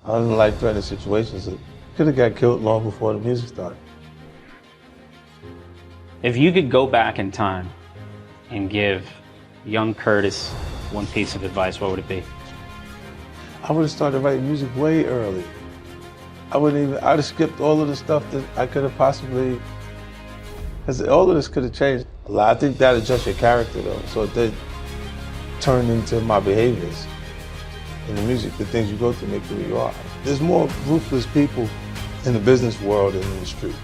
other than life-threatening situations, it could have got killed long before the music started. If you could go back in time and give young Curtis one piece of advice, what would it be? I would have started writing music way early. I'd have skipped all of the stuff that I could have possibly, because all of this could have changed a lot. I think that adjusts your character though, so it did turn into my behaviors in the music, the things you go through make you who you are. There's more ruthless people in the business world than in the street.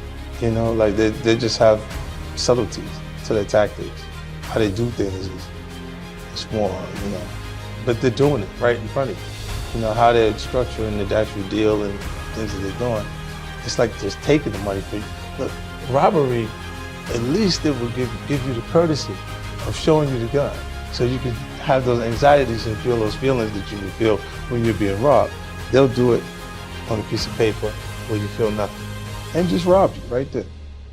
You know, like they just have subtleties to their tactics. How they do things is more, you know, but they're doing it right in front of you. You know, how they're structuring the actual deal and things that they're doing. It's like just taking the money for you. Look, robbery, at least it will give you the courtesy of showing you the gun. So you can have those anxieties and feel those feelings that you would feel when you're being robbed. They'll do it on a piece of paper where you feel nothing and just rob you right there.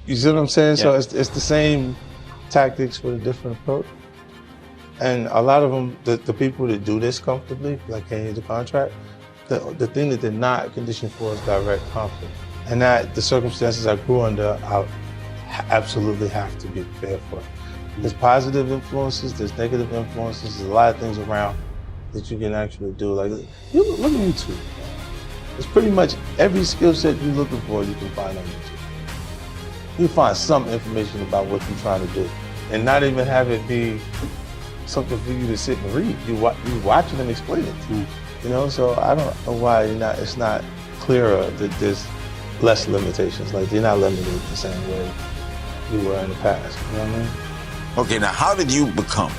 You see what I'm saying? Yeah. So it's the same tactics with a different approach. And a lot of them, the people that do this comfortably, like paying the contract, the thing that they're not conditioned for is direct conflict. And that the circumstances I grew under, I absolutely have to be prepared for. There's positive influences, there's negative influences, there's a lot of things around that you can actually do. Like, you look at YouTube. It's pretty much every skill set you're looking for, you can find on YouTube. You find some information about what you're trying to do, and not even have it be something for you to sit and read. You watch it and explain it to you. You know, so I don't know why it's not clearer that there's less limitations. Like, you're not limited the same way you were in the past. You know what I mean? Okay, now how did you become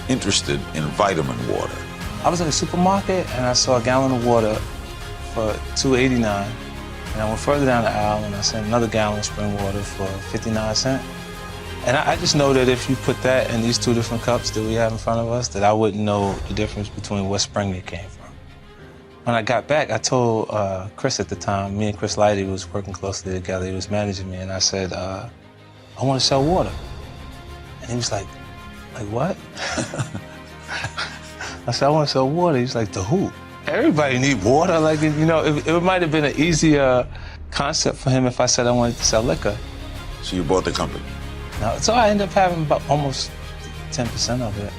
interested in vitamin water? I was in a supermarket and I saw a gallon of water for $2.89. And I went further down the aisle and I seen another gallon of spring water for 59 cents. And I just know that if you put that in these two different cups that we have in front of us, that I wouldn't know the difference between what spring it came from. When I got back, I told Chris at the time, me and Chris Lighty was working closely together, he was managing me, and I said, I want to sell water. And he was like what? I said, I want to sell water. He's like, to who? Everybody need water. Like, you know, it might have been an easier concept for him if I said I wanted to sell liquor. So you bought the company? No, so I ended up having about almost 10% of it.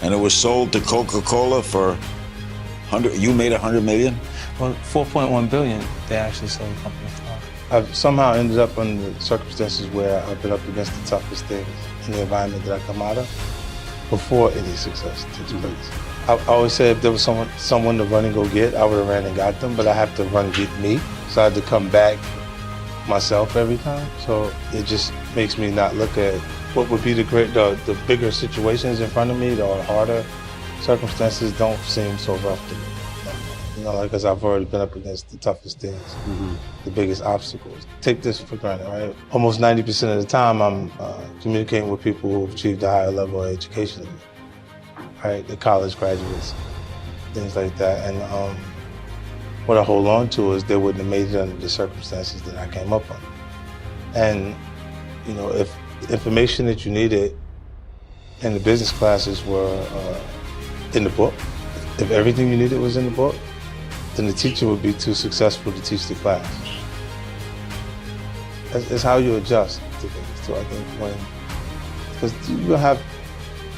And it was sold to Coca-Cola for you made $100 million? Well, 4.1 billion they actually sold the company for. I've somehow ended up under circumstances where I've been up against the toughest things in the environment that I come out of before any success takes place. I always say if there was someone to run and go get, I would have ran and got them, but I have to run and get me. So I had to come back myself every time. So it just makes me not look at what would be the bigger situations in front of me, the harder circumstances don't seem so rough to me. You know, like, because I've already been up against the toughest things, the biggest obstacles. Take this for granted, right? Almost 90% of the time, I'm communicating with people who've achieved a higher level of education than me, right? The college graduates, things like that. And what I hold on to is they wouldn't have made it under the circumstances that I came up under. And, you know, if the information that you needed in the business classes were in the book, if everything you needed was in the book, then the teacher would be too successful to teach the class. It's how you adjust to things, too, I think, because you'll have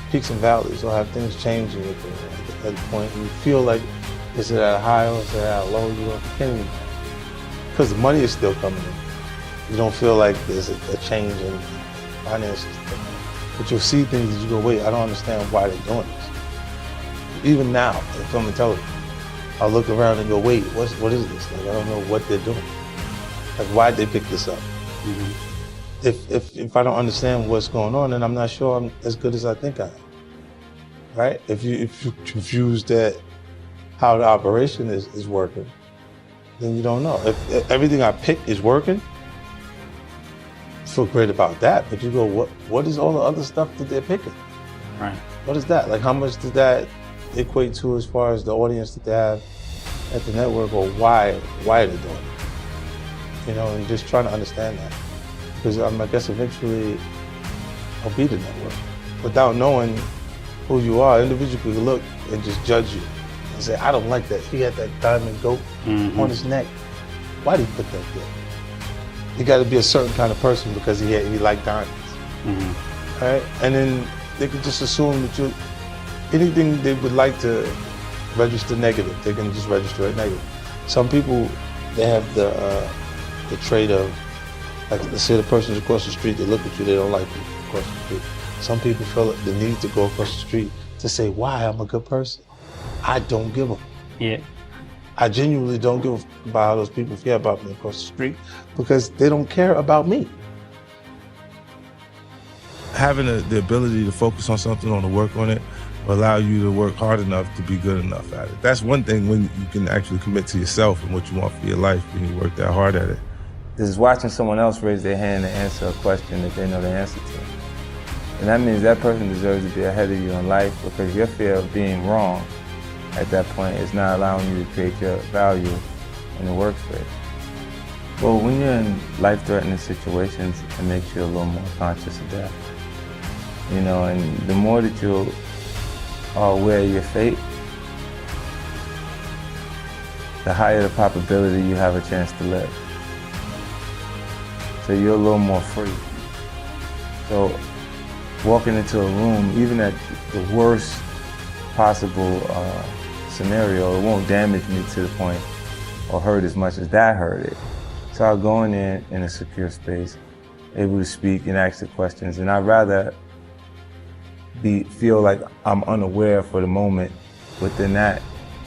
peaks and valleys, you'll have things changing at the point, and you feel like, is it at a high or is it at a low? You can't even, because the money is still coming in. You don't feel like there's a change in finances. But you'll see things that you go, wait, I don't understand why they're doing this. Even now, in film and television, I'll look around and go, wait, what is this? Like, I don't know what they're doing. Like, why'd they pick this up? If I don't understand what's going on, then I'm not sure I'm as good as I think I am, right? If you're confused at how the operation is working, then you don't know. If everything I pick is working, I feel great about that. But you go, what is all the other stuff that they're picking? Right. What is that? Like, how much does that equate to as far as the audience that they have at the network, or why are they doing it? You know, and just trying to understand that. Because I guess eventually I'll be the network. Without knowing who you are, individuals could look and just judge you and say, I don't like that. He had that diamond goat on his neck. Why did he put that there? He got to be a certain kind of person because he liked diamonds. Right? And then they could just assume that anything they would like to register negative, they can just register it negative. Some people, they have the trait of, like, let's say the person's across the street, they look at you, they don't like you across the street. Some people feel the need to go across the street to say, why, I'm a good person. I don't give a Yeah. I genuinely don't give a about how those people feel about me across the street because they don't care about me. Having the ability to focus on something, or to work on it, will allow you to work hard enough to be good enough at it. That's one thing when you can actually commit to yourself and what you want for your life when you work that hard at it. Is watching someone else raise their hand and answer a question that they know the answer to. And that means that person deserves to be ahead of you in life, because your fear of being wrong at that point is not allowing you to create your value in the workspace. Well, when you're in life-threatening situations, it makes you a little more conscious of that. You know, and the more that you are aware of your fate, the higher the probability you have a chance to live. So you're a little more free. So walking into a room, even at the worst possible scenario, it won't damage me to the point or hurt as much as that hurt it. So I'll go in there in a secure space, able to speak and ask the questions, and I'd rather feel like I'm unaware for the moment within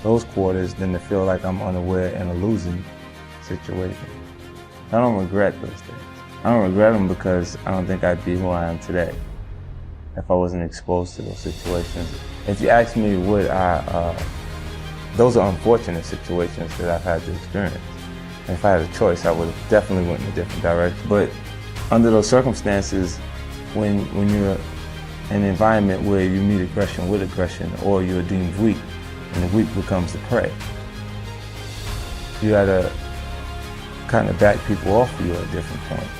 those quarters than to feel like I'm unaware in a losing situation. I don't regret those things. I don't regret them because I don't think I'd be who I am today if I wasn't exposed to those situations. If you ask me, would I, those are unfortunate situations that I've had to experience. And if I had a choice, I would have definitely went in a different direction. But under those circumstances, when you're in an environment where you meet aggression with aggression, or you're deemed weak, and the weak becomes the prey, you gotta kind of back people off of you at a different point.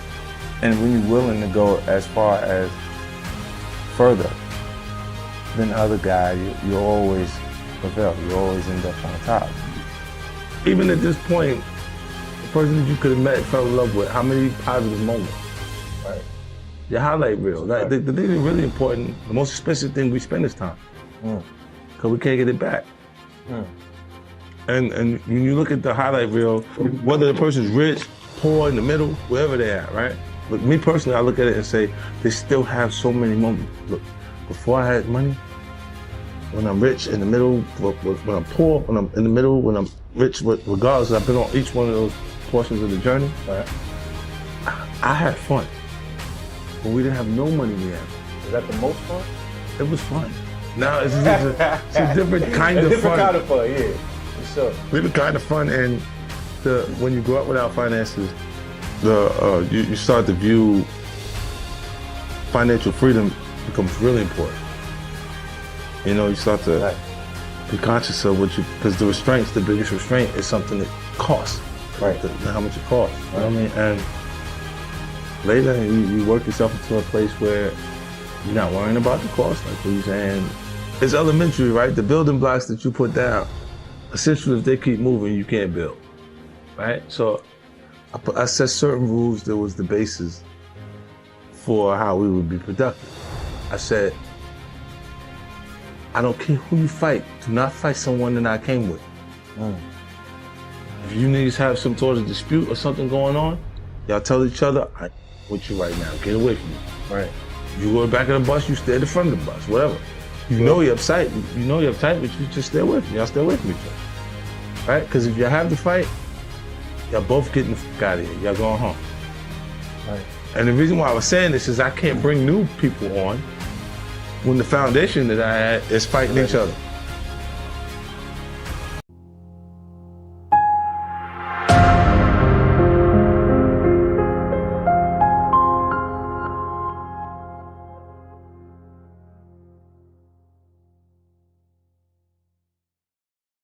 And when you're willing to go as far as further than the other guy, you always prevail. You always end up on top. Even at this point, the person that you could have met, fell in love with, how many positive moments? Right. Your highlight reel. Right. The thing that's really important, the most expensive thing we spend is time. Because we can't get it back. And when you look at the highlight reel, whether the person's rich, poor, in the middle, wherever they're at, right? Look, me personally, I look at it and say, they still have so many moments. Look, before I had money, when I'm rich, in the middle, when I'm poor, when I'm in the middle, when I'm rich, regardless, I've been on each one of those portions of the journey, right? I had fun. But we didn't have no money we had. Is that the most fun? It was fun. Now it's a different kind of fun. Different kind of fun, yeah. For sure. Different kind of fun, and when you grow up without finances, you start to view financial freedom becomes really important. You know, you start to be conscious of because the biggest restraint is something that costs. Right. How much it costs. You know what I mean? And later, you work yourself into a place where you're not worrying about the cost, like what you're saying. It's elementary, right? The building blocks that you put down, essentially, if they keep moving, you can't build, right? So I set certain rules that was the basis for how we would be productive. I said, I don't care who you fight, do not fight someone that I came with. If you niggas have some sort of dispute or something going on, y'all tell each other, I'm with you right now, get away from me. Right. You go back of the bus, you stay at the front of the bus, whatever. You know you're uptight, but you just stay away from me. Y'all stay away from each other, right? Because if y'all have to fight, y'all both getting the fuck out of here. Y'all going home. Right. And the reason why I was saying this is I can't bring new people on when the foundation that I had is fighting each other.